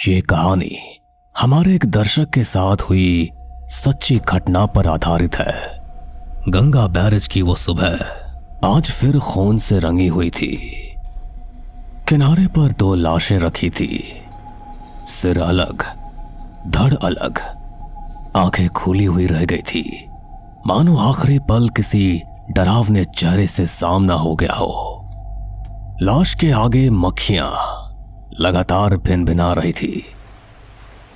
ये कहानी हमारे एक दर्शक के साथ हुई सच्ची घटना पर आधारित है। गंगा बैरेज की वो सुबह आज फिर खून से रंगी हुई थी। किनारे पर दो लाशें रखी थी, सिर अलग, धड़ अलग, आंखें खुली हुई रह गई थी, मानो आखिरी पल किसी डरावने चेहरे से सामना हो गया हो। लाश के आगे मक्खियां लगातार भिनभिना रही थी।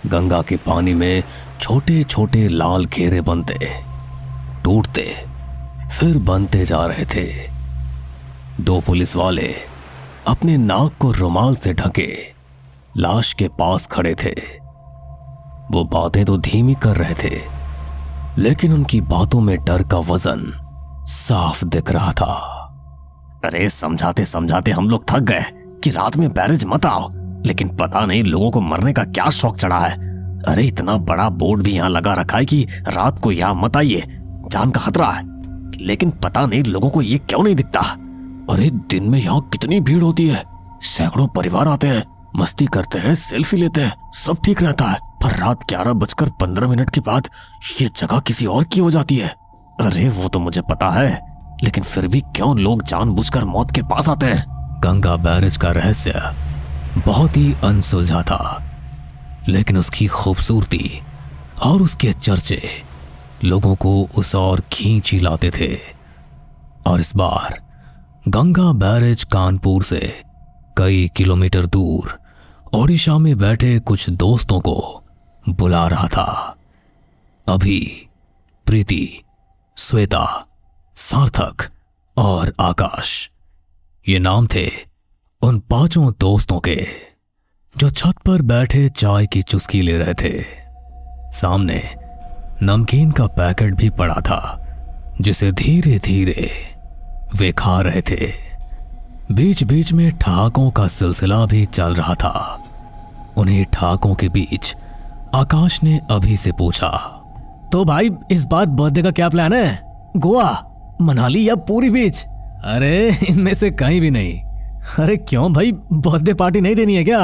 गंगा के पानी में छोटे छोटे लाल घेरे बनते, टूटते, फिर बनते जा रहे थे। दो पुलिस वाले अपने नाक को रुमाल से ढके लाश के पास खड़े थे। वो बातें तो धीमी कर रहे थे, लेकिन उनकी बातों में डर का वजन साफ दिख रहा था। अरे समझाते समझाते हम लोग थक गए कि रात में बैरेज मत आओ, लेकिन पता नहीं लोगों को मरने का क्या शौक चढ़ा है। अरे इतना बड़ा बोर्ड भी यहाँ लगा रखा है कि रात को यहाँ मत आइए, जान का खतरा है, लेकिन पता नहीं लोगों को ये क्यों नहीं दिखता। अरे दिन में यहाँ कितनी भीड़ होती है, सैकड़ों परिवार आते हैं, मस्ती करते हैं, सेल्फी लेते हैं, सब ठीक रहता है, पर रात 11:15 के बाद ये जगह किसी और की हो जाती है। अरे वो तो मुझे पता है, लेकिन फिर भी क्यों लोग जानबूझकर मौत के पास आते हैं। गंगा बैरेज का रहस्य बहुत ही अनसुलझा था, लेकिन उसकी खूबसूरती और उसके चर्चे लोगों को उस ओर खींच ही लाते थे। और इस बार गंगा बैरेज कानपुर से कई किलोमीटर दूर ओडिशा में बैठे कुछ दोस्तों को बुला रहा था। अभी, प्रीति, श्वेता, सार्थक और आकाश, ये नाम थे उन पांचों दोस्तों के जो छत पर बैठे चाय की चुस्की ले रहे थे। सामने नमकीन का पैकेट भी पड़ा था, जिसे धीरे धीरे वे खा रहे थे। बीच बीच में ठहाकों का सिलसिला भी चल रहा था। उन्हीं ठहाकों के बीच आकाश ने अभी से पूछा, तो भाई इस बार बर्थडे का क्या प्लान है? गोवा, मनाली या पूरी बीच? अरे इनमें से कहीं भी नहीं। अरे क्यों भाई, बर्थडे पार्टी नहीं देनी है क्या?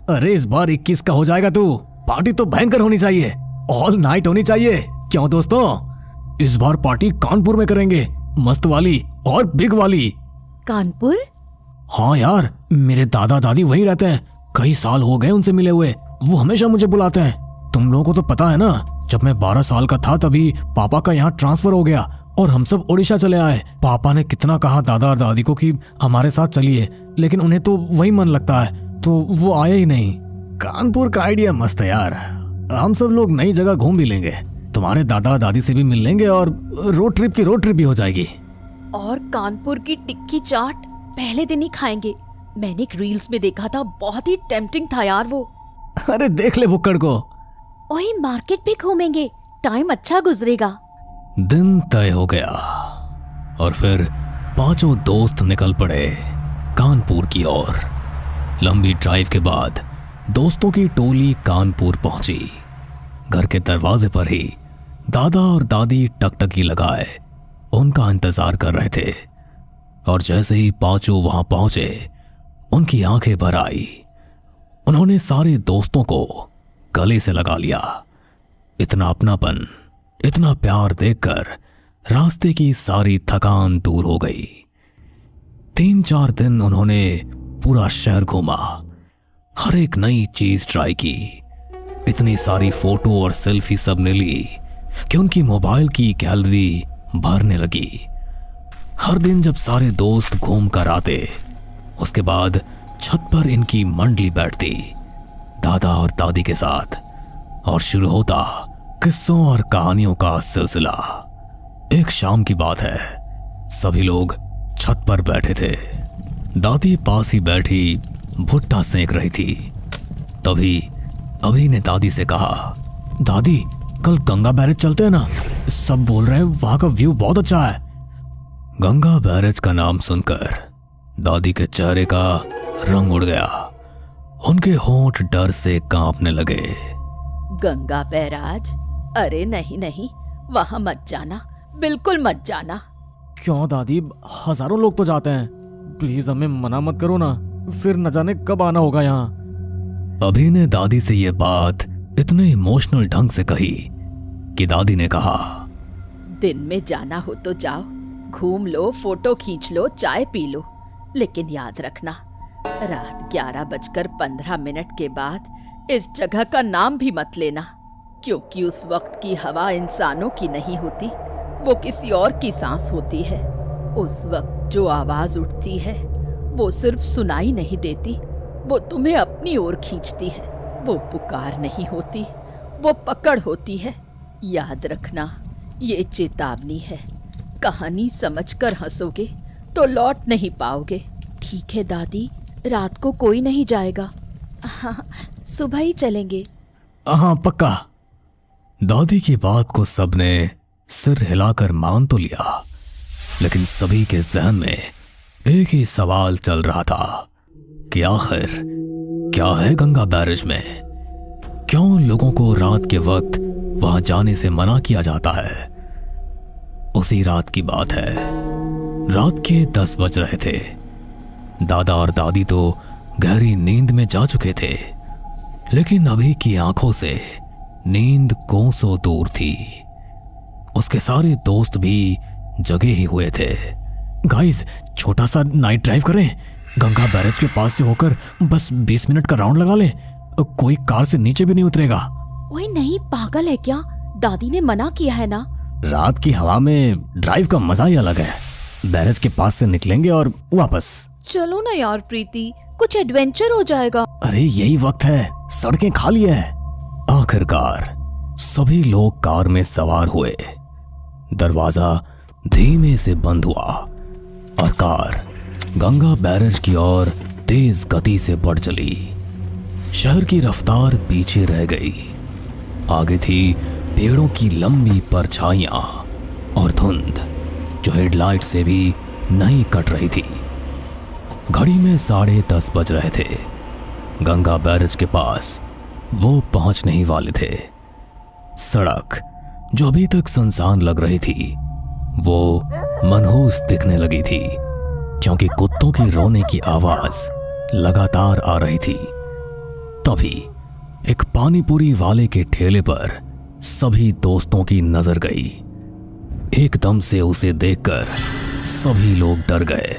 अरे इस बार 21 का हो जाएगा तू, पार्टी तो भयंकर होनी चाहिए, ऑल नाइट होनी चाहिए। क्यों दोस्तों, इस बार पार्टी कानपुर में करेंगे, मस्त वाली और बिग वाली। कानपुर? हाँ यार, मेरे दादा दादी वहीं रहते हैं, कई साल हो गए उनसे मिले हुए, वो हमेशा मुझे बुलाते हैं। तुम लोगों को तो पता है ना, जब मैं 12 साल का था तभी पापा का यहाँ ट्रांसफर हो गया और हम सब ओडिशा चले आए। पापा ने कितना कहा दादा और दादी को कि हमारे साथ चलिए, लेकिन उन्हें तो वही मन लगता है, तो वो आए ही नहीं। कानपुर का आइडिया मस्त है यार, हम सब लोग नई जगह घूम भी लेंगे, तुम्हारे दादा दादी से भी मिल लेंगे और रोड ट्रिप भी हो जाएगी। और कानपुर की टिक्की चाट पहले दिन ही खाएंगे। मैंने एक रील्स में देखा था, बहुत ही टेम्पटिंग था यार वो। अरे देख ले बुक्कड़ को। वही मार्केट भी घूमेंगे, टाइम अच्छा गुजरेगा। दिन तय हो गया और फिर पांचों दोस्त निकल पड़े कानपुर की ओर। लंबी ड्राइव के बाद दोस्तों की टोली कानपुर पहुंची। घर के दरवाजे पर ही दादा और दादी टकटकी लगाए उनका इंतजार कर रहे थे, और जैसे ही पांचों वहां पहुंचे उनकी आंखें भर आई। उन्होंने सारे दोस्तों को गले से लगा लिया। इतना अपनापन, इतना प्यार देखकर रास्ते की सारी थकान दूर हो गई। 3-4 दिन उन्होंने पूरा शहर घूमा, हर एक नई चीज ट्राई की। इतनी सारी फोटो और सेल्फी सबने ली कि उनकी मोबाइल की गैलरी भरने लगी। हर दिन जब सारे दोस्त घूम कर आते, उसके बाद छत पर इनकी मंडली बैठती दादा और दादी के साथ, और शुरू होता किस्सों और कहानियों का सिलसिला। एक शाम की बात है, सभी लोग छत पर बैठे थे। दादी पास ही बैठी भुट्टा सेंक रही थी। तभी अभी ने दादी से कहा, दादी कल गंगा बैरेज चलते हैं ना, सब बोल रहे हैं वहां का व्यू बहुत अच्छा है। गंगा बैरेज का नाम सुनकर दादी के चेहरे का रंग उड़ गया, उनके होंठ डर से कांपने लगे। गंगा बैराज? अरे नहीं नहीं, वहां मत जाना, बिल्कुल मत जाना। क्यों दादी, हजारों लोग तो जाते हैं, प्लीज हमें मना मत करो ना, फिर न जाने कब आना होगा यहाँ। अभी ने दादी से यह बात इतने इमोशनल ढंग से कही कि दादी ने कहा, दिन में जाना हो तो जाओ, घूम लो, फोटो खींच लो, चाय पी लो, लेकिन याद रखना रात 11:15 के बाद इस जगह का नाम भी मत लेना, क्योंकि उस वक्त की हवा इंसानों की नहीं होती, वो किसी और की सांस होती है। उस वक्त जो आवाज उठती है वो सिर्फ सुनाई नहीं देती, वो तुम्हें अपनी ओर खींचती है। वो पुकार नहीं होती, वो पकड़ होती है। याद रखना, ये चेतावनी है। कहानी समझकर हंसोगे तो लौट नहीं पाओगे। ठीक है दादी, रात को कोई नहीं जाएगा। हाँ, सुबह ही चलेंगे। हाँ पक्का। दादी की बात को सबने सिर हिलाकर मान तो लिया, लेकिन सभी के जहन में एक ही सवाल चल रहा था कि आखिर क्या है गंगा बैरेज में? क्यों लोगों को रात के वक्त वहां जाने से मना किया जाता है? उसी रात की बात है। रात के 10 बज रहे थे। दादा और दादी तो गहरी नींद में जा चुके थे, लेकिन अभी की आंखों से नींद कोसों दूर थी। उसके सारे दोस्त भी जगे ही हुए थे। गाइस, छोटा सा नाइट ड्राइव करें, गंगा बैरेज के पास से होकर बस 20 मिनट का राउंड लगा लें। कोई कार से नीचे भी नहीं उतरेगा। ओए नहीं, पागल है क्या? दादी ने मना किया है ना। रात की हवा में ड्राइव का मजा ही अलग है। बैरेज के पास से निकलेंगे और वापस। चलो ना यार प्रीति, कुछ एडवेंचर हो जाएगा। अरे यही वक्त है, सड़कें खाली है। आखिरकार सभी लोग कार में सवार हुए। दरवाजा धीमे से बंद हुआ और कार गंगा बैरेज की ओर तेज गति से बढ़ चली। शहर की रफ्तार पीछे रह गई। आगे थी पेड़ों की लंबी परछाइयां और धुंध जो हेडलाइट से भी नहीं कट रही थी। घड़ी में 10:30 बज रहे थे। गंगा बैरेज के पास वो पहुंचने ही वाले थे। सड़क जो अभी तक सुनसान लग रही थी वो मनहूस दिखने लगी थी, क्योंकि कुत्तों की रोने की आवाज लगातार आ रही थी। तभी एक पानीपुरी वाले के ठेले पर सभी दोस्तों की नजर गई। एकदम से उसे देखकर सभी लोग डर गए।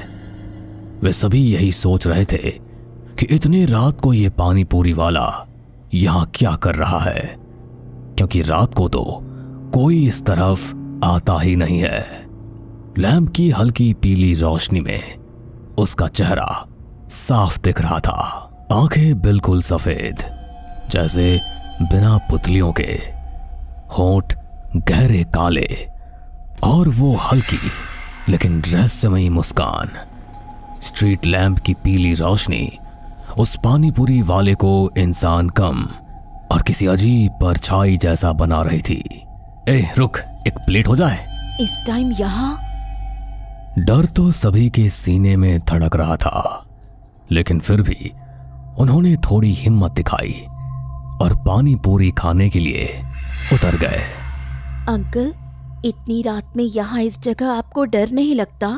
वे सभी यही सोच रहे थे कि इतनी रात को ये पानीपुरी वाला यहां क्या कर रहा है, क्योंकि रात को तो कोई इस तरफ आता ही नहीं है। लैंप की हल्की पीली रोशनी में उसका चेहरा साफ दिख रहा था। आंखें बिल्कुल सफेद जैसे बिना पुतलियों के, होंठ गहरे काले और वो हल्की लेकिन रहस्यमयी मुस्कान। स्ट्रीट लैंप की पीली रोशनी उस पानीपुरी वाले को इंसान कम और किसी अजीब परछाई जैसा बना रही थी। ए रुक, एक प्लेट हो जाए। इस टाइम यहाँ? डर तो सभी के सीने में धड़क रहा था, लेकिन फिर भी उन्होंने थोड़ी हिम्मत दिखाई और पानी पूरी खाने के लिए उतर गए। अंकल, इतनी रात में यहाँ इस जगह आपको डर नहीं लगता?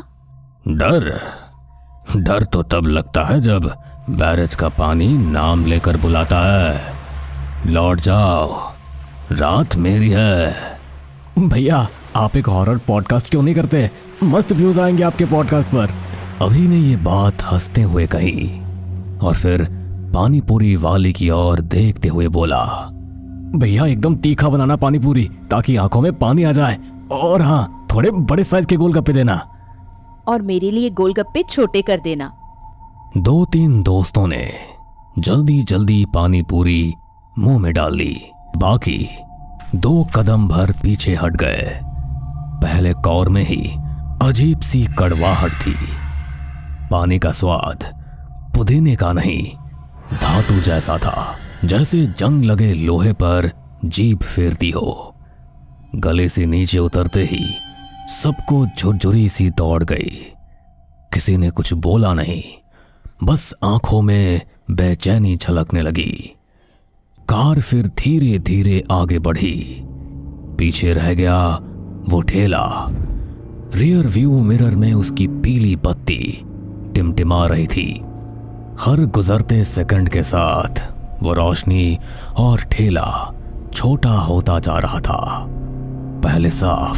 डर तो तब लगता है जब बैरेज का पानी नाम लेकर बुलाता है। लौट जाओ, रात मेरी है। भैया, आप एक हॉरर पॉडकास्ट क्यों नहीं करते? मस्त व्यूज आएंगे आपके पॉडकास्ट पर। अभी ने ये बात हंसते हुए कही और फिर पानीपुरी वाले की ओर देखते हुए बोला, भैया एकदम तीखा बनाना पानी पूरी, ताकि आंखों में पानी आ जाए। और हाँ, थोड़े बड़े साइज के गोलगप्पे देना। और मेरे लिए गोलगप्पे छोटे कर देना। 2-3 दोस्तों ने जल्दी जल्दी पानी पूरी मुंह में डाल ली। बाकी 2 कदम भर पीछे हट गए। पहले कौर में ही अजीब सी कड़वाहट थी। पानी का स्वाद पुदीने का नहीं, धातु जैसा था, जैसे जंग लगे लोहे पर जीभ फेरती हो। गले से नीचे उतरते ही सबको झुरझुरी सी दौड़ गई। किसी ने कुछ बोला नहीं, बस आंखों में बेचैनी झलकने लगी। कार फिर धीरे धीरे आगे बढ़ी। पीछे रह गया वो ठेला। रियर व्यू मिरर में उसकी पीली बत्ती टिमटिमा रही थी। हर गुजरते सेकंड के साथ वो रोशनी और ठेला छोटा होता जा रहा था। पहले साफ,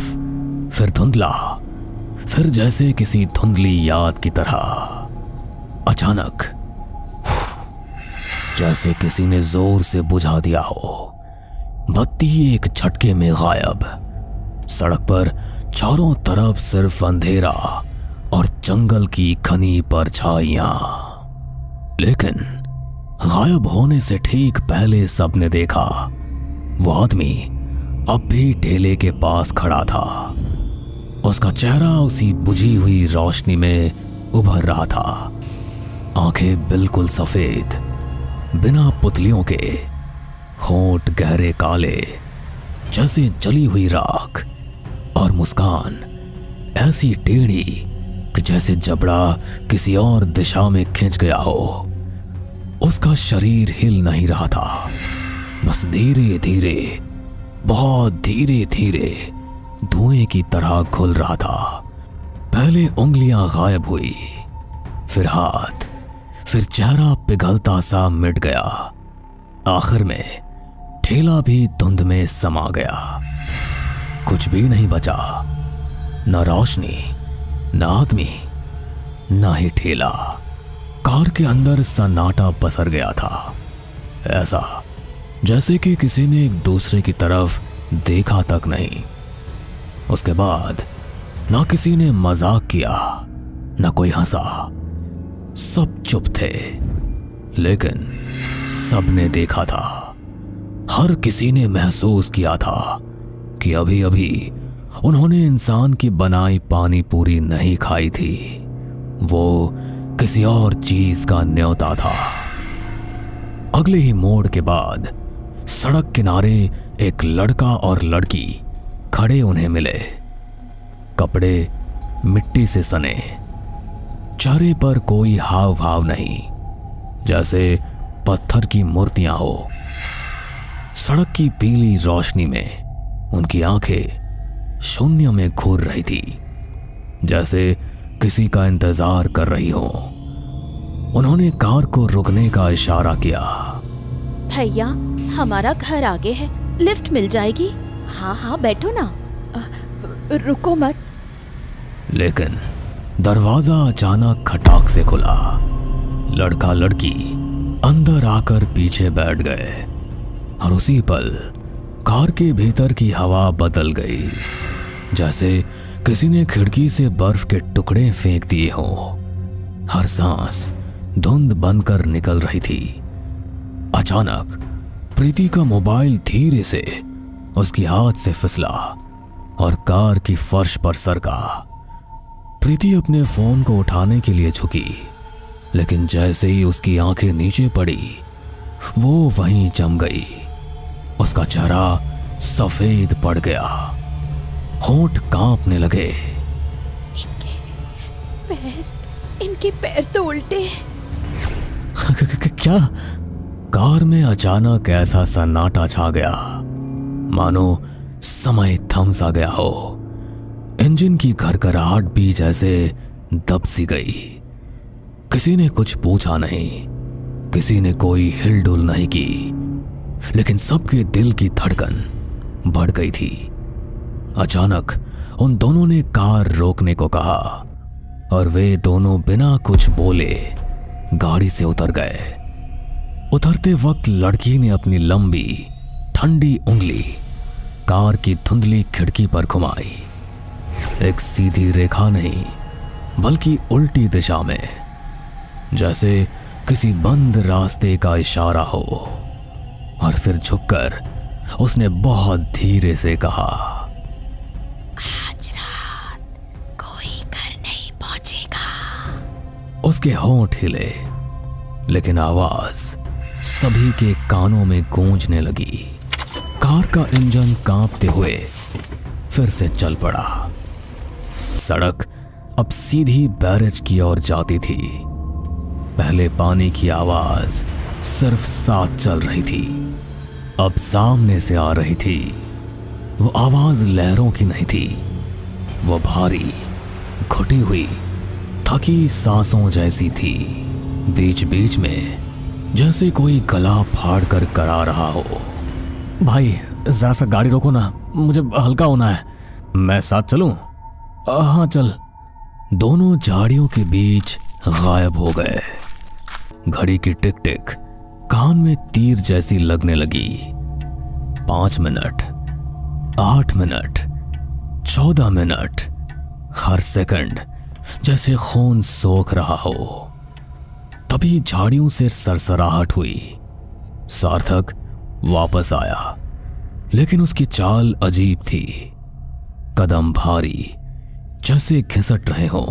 फिर धुंधला, फिर जैसे किसी धुंधली याद की तरह। अचानक जैसे किसी ने जोर से बुझा दिया हो। बत्ती एक झटके में गायब। सड़क पर चारों तरफ सिर्फ अंधेरा और जंगल की घनी परछाइयां। लेकिन गायब होने से ठीक पहले सबने देखा वो आदमी अब भी ठेले के पास खड़ा था। उसका चेहरा उसी बुझी हुई रोशनी में उभर रहा था। आंखें बिल्कुल सफेद, बिना पुतलियों के, होंठ गहरे काले जैसे जली हुई राख, और मुस्कान ऐसी टेढ़ी कि जैसे जबड़ा किसी और दिशा में खिंच गया हो। उसका शरीर हिल नहीं रहा था, बस धीरे धीरे, बहुत धीरे धीरे धुएं की तरह घुल रहा था। पहले उंगलियां गायब हुई, फिर हाथ, फिर चेहरा पिघलता सा मिट गया। आखिर में ठेला भी धुंध में समा गया। कुछ भी नहीं बचा, न रोशनी, न आदमी, न ही ठेला। कार के अंदर सन्नाटा पसर गया था, ऐसा जैसे कि किसी ने एक दूसरे की तरफ देखा तक नहीं। उसके बाद ना किसी ने मजाक किया, ना कोई हंसा। सब चुप थे, लेकिन सबने देखा था। हर किसी ने महसूस किया था कि अभी अभी उन्होंने इंसान की बनाई पानी पूरी नहीं खाई थी, वो किसी और चीज का न्योता था। अगले ही मोड़ के बाद सड़क किनारे एक लड़का और लड़की खड़े उन्हें मिले। कपड़े मिट्टी से सने, चेहरे पर कोई हाव भाव नहीं, जैसे पत्थर की मूर्तियां हो। सड़क की पीली रोशनी में उनकी आंखें शून्य में घूर रही थी, जैसे किसी का इंतजार कर रही हो। उन्होंने कार को रुकने का इशारा किया। भैया, हमारा घर आगे है, लिफ्ट मिल जाएगी। हाँ हाँ, बैठो ना। रुको मत। लेकिन दरवाजा अचानक खटाक से खुला। लड़का लड़की अंदर आकर पीछे बैठ गए, और उसी पल कार के भीतर की हवा बदल गई, जैसे किसी ने खिड़की से बर्फ के टुकड़े फेंक दिए हों। हर सांस धुंध बनकर निकल रही थी। अचानक प्रीति का मोबाइल धीरे से उसकी हाथ से फिसला और कार की फर्श पर सरका। प्रीति अपने फोन को उठाने के लिए झुकी, लेकिन जैसे ही उसकी आंखें नीचे पड़ी, वो वहीं जम गई। उसका चेहरा सफेद पड़ गया, होंठ कांपने लगे। इनके पैर तो उल्टे। क्या? कार में अचानक ऐसा सन्नाटा छा गया, मानो समय थम सा गया हो। इंजन की घरघराहट भी जैसे दब सी गई। किसी ने कुछ पूछा नहीं, किसी ने कोई हिलडुल नहीं की, लेकिन सबके दिल की धड़कन बढ़ गई थी। अचानक उन दोनों ने कार रोकने को कहा, और वे दोनों बिना कुछ बोले गाड़ी से उतर गए। उतरते वक्त लड़की ने अपनी लंबी ठंडी उंगली कार की धुंधली खिड़की पर घुमाई। एक सीधी रेखा नहीं, बल्कि उल्टी दिशा में, जैसे किसी बंद रास्ते का इशारा हो। और फिर झुककर उसने बहुत धीरे से कहा, आज रात कोई घर नहीं पहुंचेगा। उसके होंठ हिले, लेकिन आवाज सभी के कानों में गूंजने लगी। कार का इंजन कांपते हुए फिर से चल पड़ा। सड़क अब सीधी बैरेज की ओर जाती थी। पहले पानी की आवाज सिर्फ साथ चल रही थी, अब सामने से आ रही थी। वो आवाज लहरों की नहीं थी, वो भारी, घुटी हुई, थकी सांसों जैसी थी। बीच बीच में जैसे कोई गला फाड़ कर करा रहा हो। भाई जरा सा गाड़ी रोको ना, मुझे हल्का होना है। मैं साथ चलूं? हाँ चल। दोनों झाड़ियों के बीच गायब हो गए। घड़ी की टिक टिक कान में तीर जैसी लगने लगी। 5 मिनट, 8 मिनट, 14 मिनट, हर सेकंड जैसे खून सोख रहा हो। तभी झाड़ियों से सरसराहट हुई। सार्थक वापस आया, लेकिन उसकी चाल अजीब थी। कदम भारी, जैसे घिसट रहे हों।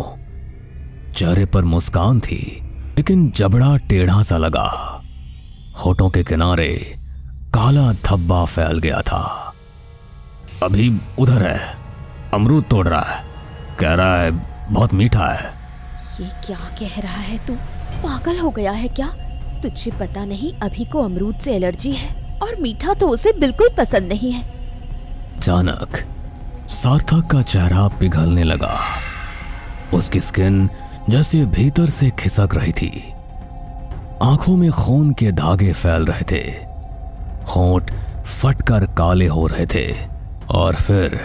चेहरे पर मुस्कान थी, लेकिन जबड़ा टेढ़ा सा लगा। होठों के किनारे काला धब्बा फैल गया था। अभी उधर है, अमरूद तोड़ रहा है, कह रहा है बहुत मीठा है। ये क्या कह रहा है तू? पागल हो गया है क्या? तुझे पता नहीं अभी को अमरूद से एलर्जी है, और मीठा तो उसे बिल्कुल पसंद नहीं है। अचानक सार्थक का चेहरा पिघलने लगा। उसकी स्किन जैसे भीतर से खिसक रही थी। आंखों में खून के धागे फैल रहे थे। होंठ फटकर काले हो रहे थे। और फिर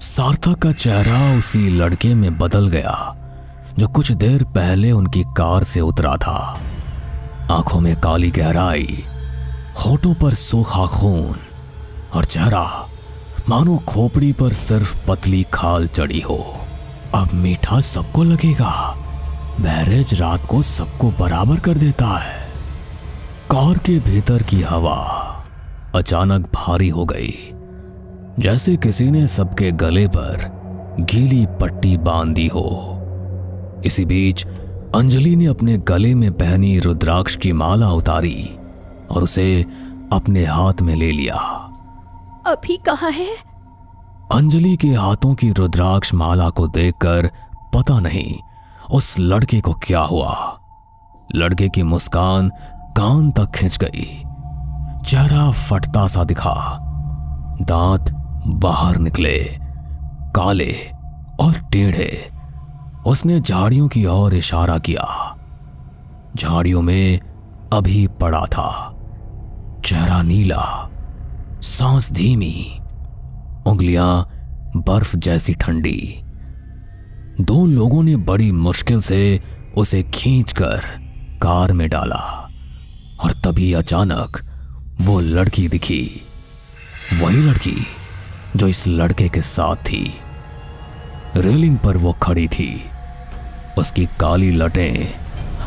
सार्थक का चेहरा उसी लड़के में बदल गया जो कुछ देर पहले उनकी कार से उतरा था। आंखों में काली गहराई, होठों पर सूखा खून, और चेहरा मानो खोपड़ी पर सिर्फ पतली खाल चढ़ी हो। अब मीठा सबको लगेगा। बैरेज रात को सबको बराबर कर देता है। कार के भीतर की हवा अचानक भारी हो गई, जैसे किसी ने सबके गले पर गीली पट्टी बांध दी हो। इसी बीच अंजलि ने अपने गले में पहनी रुद्राक्ष की माला उतारी और उसे अपने हाथ में ले लिया। अभी कहाँ है? अंजलि के हाथों की रुद्राक्ष माला को देखकर पता नहीं उस लड़के को क्या हुआ। लड़के की मुस्कान कान तक खिंच गई। चेहरा फटता सा दिखा। दांत बाहर निकले, काले और टेढ़े। उसने झाड़ियों की ओर इशारा किया। झाड़ियों में अभी पड़ा था। चेहरा नीला, सांस धीमी, उंगलियां बर्फ जैसी ठंडी। दो लोगों ने बड़ी मुश्किल से उसे खींचकर कार में डाला, और तभी अचानक वो लड़की दिखी। वही लड़की जो इस लड़के के साथ थी। रेलिंग पर वो खड़ी थी। उसकी काली लटें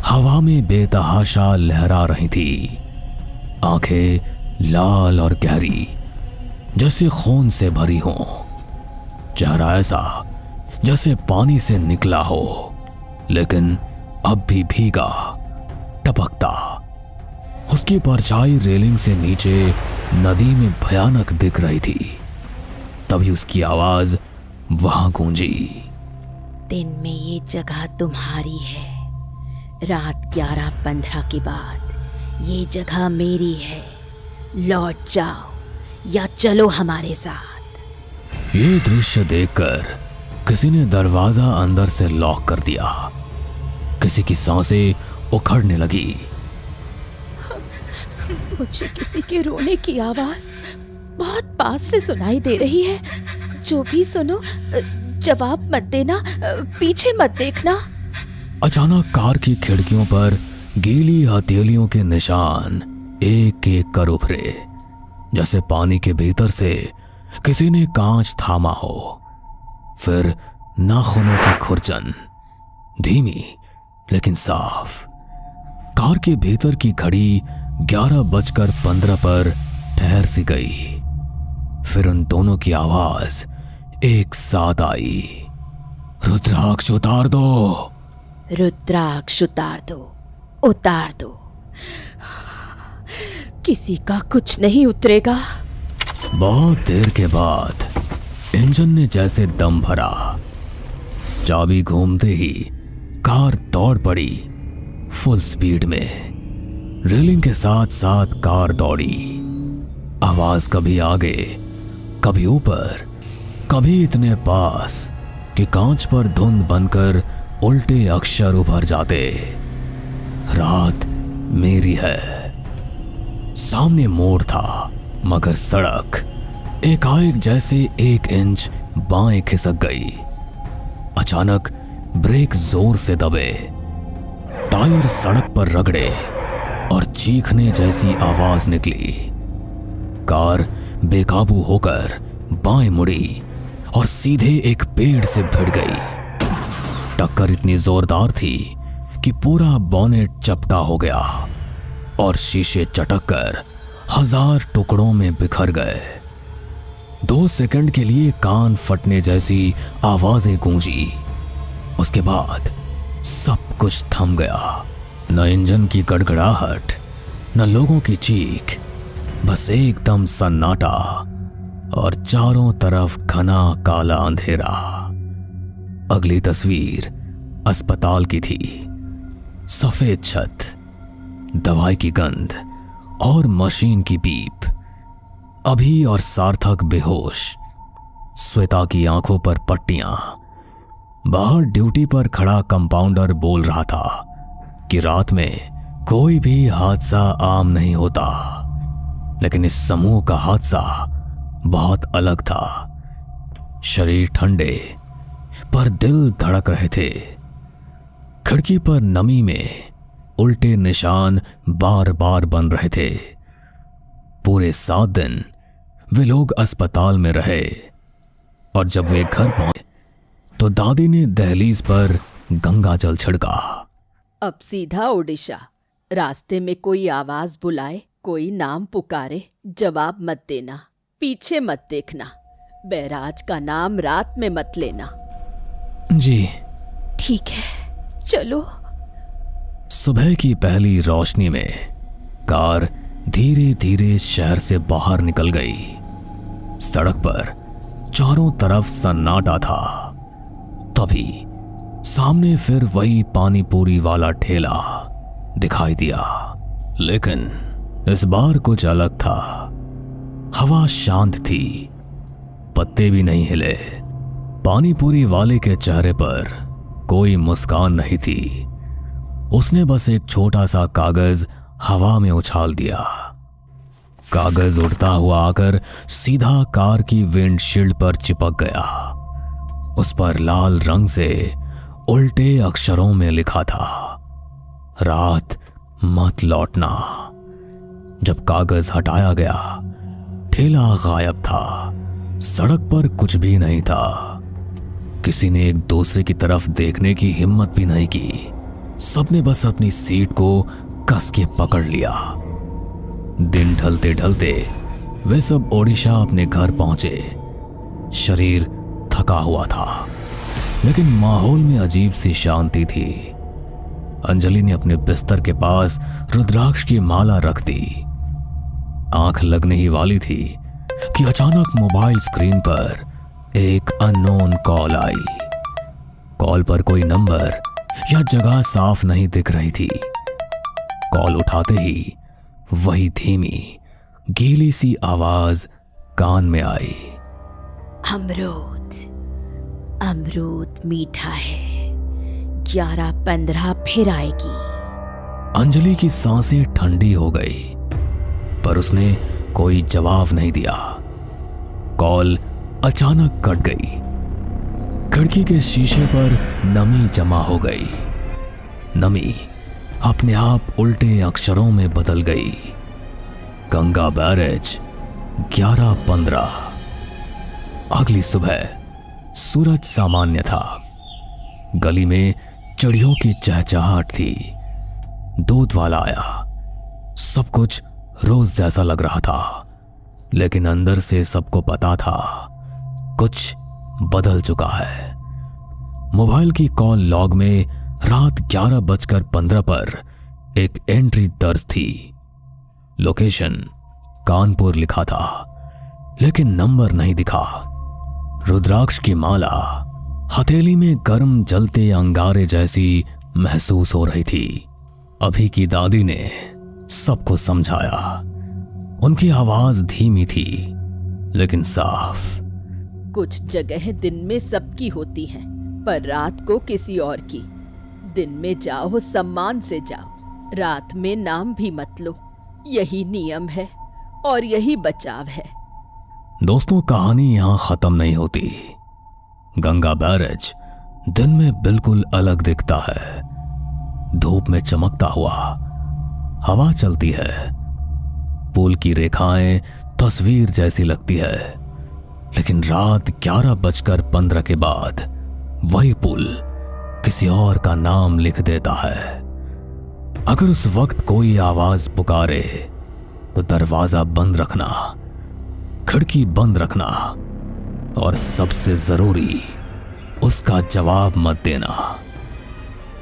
हवा में बेतहाशा लहरा रही थी। आंखें लाल और गहरी, जैसे खून से भरी हों। चेहरा ऐसा जैसे पानी से निकला हो, लेकिन अब भी भीगा, टपकता। उसकी परछाई रेलिंग से नीचे नदी में भयानक दिख रही थी। तभी उसकी आवाज वहां गूंजी। दिन में ये जगह तुम्हारी है, रात 11:15 के बाद ये जगह मेरी है। लौट जाओ या चलो हमारे साथ। ये दृश्य देखकर किसी ने दरवाजा अंदर से लॉक कर दिया। किसी की सांसें उखड़ने लगी। मुझे किसी के रोने की आवाज बहुत पास से सुनाई दे रही है। जो भी सुनो जवाब मत देना, पीछे मत देखना। अचानक कार की खिड़कियों पर गीली हथेलियों के निशान एक एक कर उभरे, जैसे पानी के भीतर से किसी ने कांच थामा हो। फिर नाखूनों की खुरचन, धीमी लेकिन साफ। कार के भीतर की घड़ी 11:15 पर ठहर सी गई। फिर उन दोनों की आवाज एक साथ आई। रुद्राक्ष उतार दो। रुद्राक्ष उतार दो, उतार दो। किसी का कुछ नहीं उतरेगा। बहुत देर के बाद इंजन ने जैसे दम भरा। चाबी घूमते ही कार दौड़ पड़ी फुल स्पीड में। रेलिंग के साथ साथ कार दौड़ी। आवाज कभी आगे, कभी ऊपर, कभी इतने पास कि कांच पर धुंध बनकर उल्टे अक्षर उभर जाते। रात मेरी है। सामने मोड़ था, मगर सड़क एकाएक जैसे 1 इंच बाएं खिसक गई। अचानक ब्रेक जोर से दबे, टायर सड़क पर रगड़े और चीखने जैसी आवाज निकली। कार बेकाबू होकर बाएं मुड़ी और सीधे एक पेड़ से भिड़ गई। टक्कर इतनी जोरदार थी कि पूरा बॉनेट चपटा हो गया और शीशे चटककर 1000 टुकड़ों में बिखर गए। 2 सेकंड के लिए कान फटने जैसी आवाजें गूंजी। उसके बाद सब कुछ थम गया। न इंजन की गड़गड़ाहट, न लोगों की चीख, बस एकदम सन्नाटा और चारों तरफ घना काला अंधेरा। अगली तस्वीर अस्पताल की थी। सफेद छत, दवाई की गंध और मशीन की बीप। अभी और सार्थक बेहोश, श्वेता की आंखों पर पट्टियां। बाहर ड्यूटी पर खड़ा कंपाउंडर बोल रहा था कि रात में कोई भी हादसा आम नहीं होता, लेकिन इस समूह का हादसा बहुत अलग था। शरीर ठंडे पर दिल धड़क रहे थे। खिड़की पर नमी में उल्टे निशान बार बार बन रहे थे। पूरे 7 दिन वे लोग अस्पताल में रहे और जब वे घर पहुंचे तो दादी ने दहलीज पर गंगा जल छिड़का। अब सीधा ओडिशा। रास्ते में कोई आवाज बुलाए, कोई नाम पुकारे, जवाब मत देना, पीछे मत देखना, बैराज का नाम रात में मत लेना। जी ठीक है, चलो। सुबह की पहली रोशनी में कार धीरे धीरे शहर से बाहर निकल गई। सड़क पर चारों तरफ सन्नाटा था। तभी सामने फिर वही पानी पूरी वाला ठेला दिखाई दिया, लेकिन इस बार कुछ अलग था। हवा शांत थी, पत्ते भी नहीं हिले। पानी पूरी वाले के चेहरे पर कोई मुस्कान नहीं थी। उसने बस एक छोटा सा कागज हवा में उछाल दिया। कागज उड़ता हुआ आकर सीधा कार की विंडशील्ड पर चिपक गया। उस पर लाल रंग से उल्टे अक्षरों में लिखा था, रात मत लौटना। जब कागज हटाया गया, ठेला गायब था। सड़क पर कुछ भी नहीं था। किसी ने एक दूसरे की तरफ देखने की हिम्मत भी नहीं की। सबने बस अपनी सीट को कस के पकड़ लिया। दिन ढलते ढलते वे सब ओडिशा अपने घर पहुंचे। शरीर थका हुआ था, लेकिन माहौल में अजीब सी शांति थी। अंजलि ने अपने बिस्तर के पास रुद्राक्ष की माला रख दी। आंख लगने ही वाली थी कि अचानक मोबाइल स्क्रीन पर एक अननोन कॉल आई। कॉल पर कोई नंबर या जगह साफ नहीं दिख रही थी। कॉल उठाते ही वही धीमी गीली सी आवाज कान में आई, अमरूद, अमरूद मीठा है, 11:15 फिर आएगी। अंजलि की सांसें ठंडी हो गई, पर उसने कोई जवाब नहीं दिया। कॉल अचानक कट गई। खिड़की के शीशे पर नमी जमा हो गई। नमी अपने आप उल्टे अक्षरों में बदल गई। गंगा बैरेज 11:15। अगली सुबह सूरज सामान्य था। गली में चिड़ियों की चहचहाट थी। दूध वाला आया। सब कुछ रोज जैसा लग रहा था, लेकिन अंदर से सबको पता था कुछ बदल चुका है। मोबाइल की कॉल लॉग में रात 11:15 पर एक एंट्री दर्ज थी। लोकेशन कानपुर लिखा था, लेकिन नंबर नहीं दिखा। रुद्राक्ष की माला हथेली में गर्म जलते अंगारे जैसी महसूस हो रही थी। अभी की दादी ने सबको समझाया। उनकी आवाज धीमी थी, लेकिन साफ। कुछ जगह दिन में सबकी होती हैं, पर रात को किसी और की। दिन में जाओ, सम्मान से जाओ, रात में नाम भी मत लो, यही नियम है और यही बचाव है। दोस्तों, कहानी यहां खत्म नहीं होती। गंगा बैरेज दिन में बिल्कुल अलग दिखता है। धूप में चमकता हुआ, हवा चलती है, पुल की रेखाएं तस्वीर जैसी लगती है। लेकिन रात 11:15 के बाद वही पुल किसी और का नाम लिख देता है। अगर उस वक्त कोई आवाज पुकारे तो दरवाजा बंद रखना, खिड़की बंद रखना और सबसे जरूरी उसका जवाब मत देना,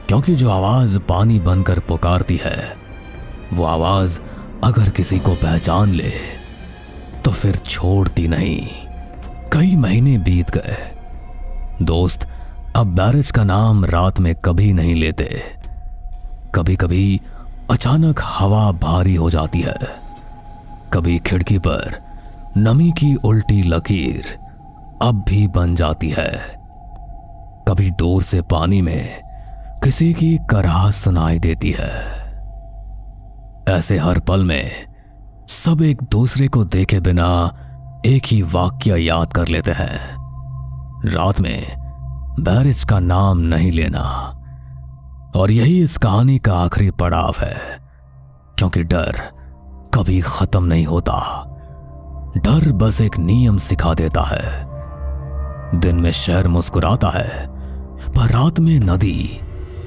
क्योंकि जो आवाज पानी बनकर पुकारती है वो आवाज अगर किसी को पहचान ले तो फिर छोड़ती नहीं। कई महीने बीत गए। दोस्त अब बैरेज का नाम रात में कभी नहीं लेते। कभी कभी अचानक हवा भारी हो जाती है, कभी खिड़की पर नमी की उल्टी लकीर अब भी बन जाती है, कभी दूर से पानी में किसी की कराहत सुनाई देती है। ऐसे हर पल में सब एक दूसरे को देखे बिना एक ही वाक्य याद कर लेते हैं, रात में बैरेज का नाम नहीं लेना। और यही इस कहानी का आखिरी पड़ाव है, क्योंकि डर कभी खत्म नहीं होता। डर बस एक नियम सिखा देता है। दिन में शहर मुस्कुराता है, पर रात में नदी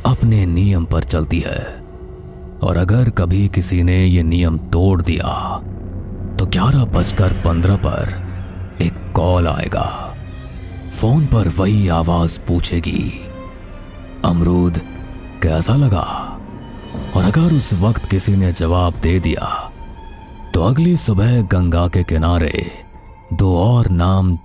अपने नियम पर चलती है। और अगर कभी किसी ने ये नियम तोड़ दिया तो 11:15 पर एक कॉल आएगा। फोन पर वही आवाज पूछेगी, अमरूद कैसा लगा? और अगर उस वक्त किसी ने जवाब दे दिया तो अगली सुबह गंगा के किनारे दो और नाम